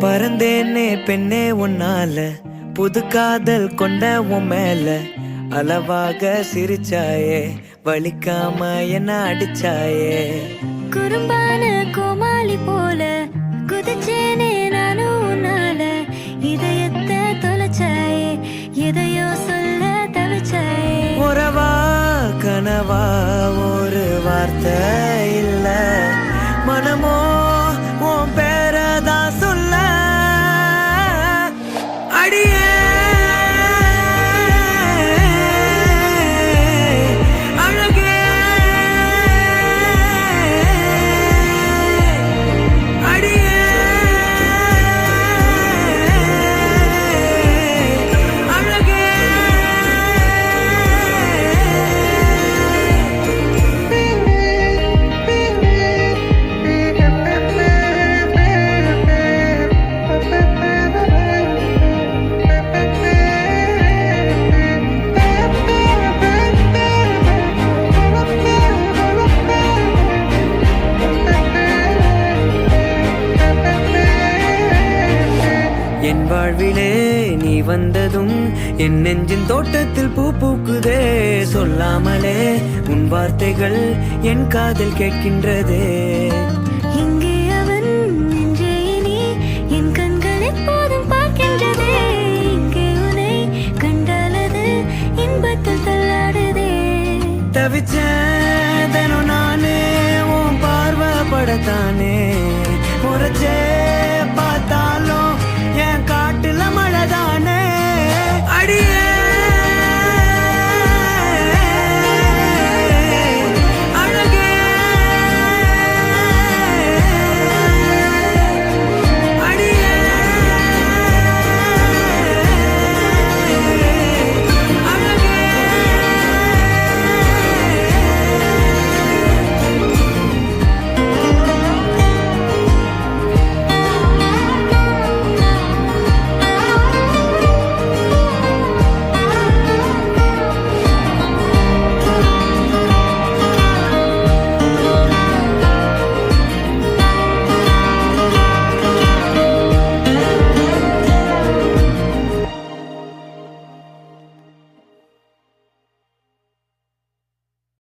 பறந்தேனே பெண்ணே உன்னால, புது காதல் கொண்ட உன் மேல. அளவாக சிரிச்சாயே, வலிக்காம என்ன அடிச்சாயே. குறும்பான கோமாளி போல குதிச்சேனே நானும் உன்னால. இதயத்தை தொலைச்சாயே, எதையோ சொல்ல தவிச்சாயே. உறவா கனவா ஒரு வார்த்தை இல்ல, மனமோ உன் பேரதான் சொல்ல. அடியே அழகே, அடியே அழகே. என் வாழ்விலே நீ வந்ததும் என் நெஞ்சின் தோட்டத்தில் பூ பூக்குதே. சொல்லாமலே உன் வார்த்தைகள் என் காதில் கேட்கின்றதே. இங்கே அவன் நெஞ்சே நீ என் கண்கள் எப்போதும் பார்க்கின்றதே. இங்கே உன்னை கண்டாலது இன்பத்தில் தள்ளாடுதே. தவிச்சேன் நானே உன் பார்வைப்படத்தானே, முறைச்சே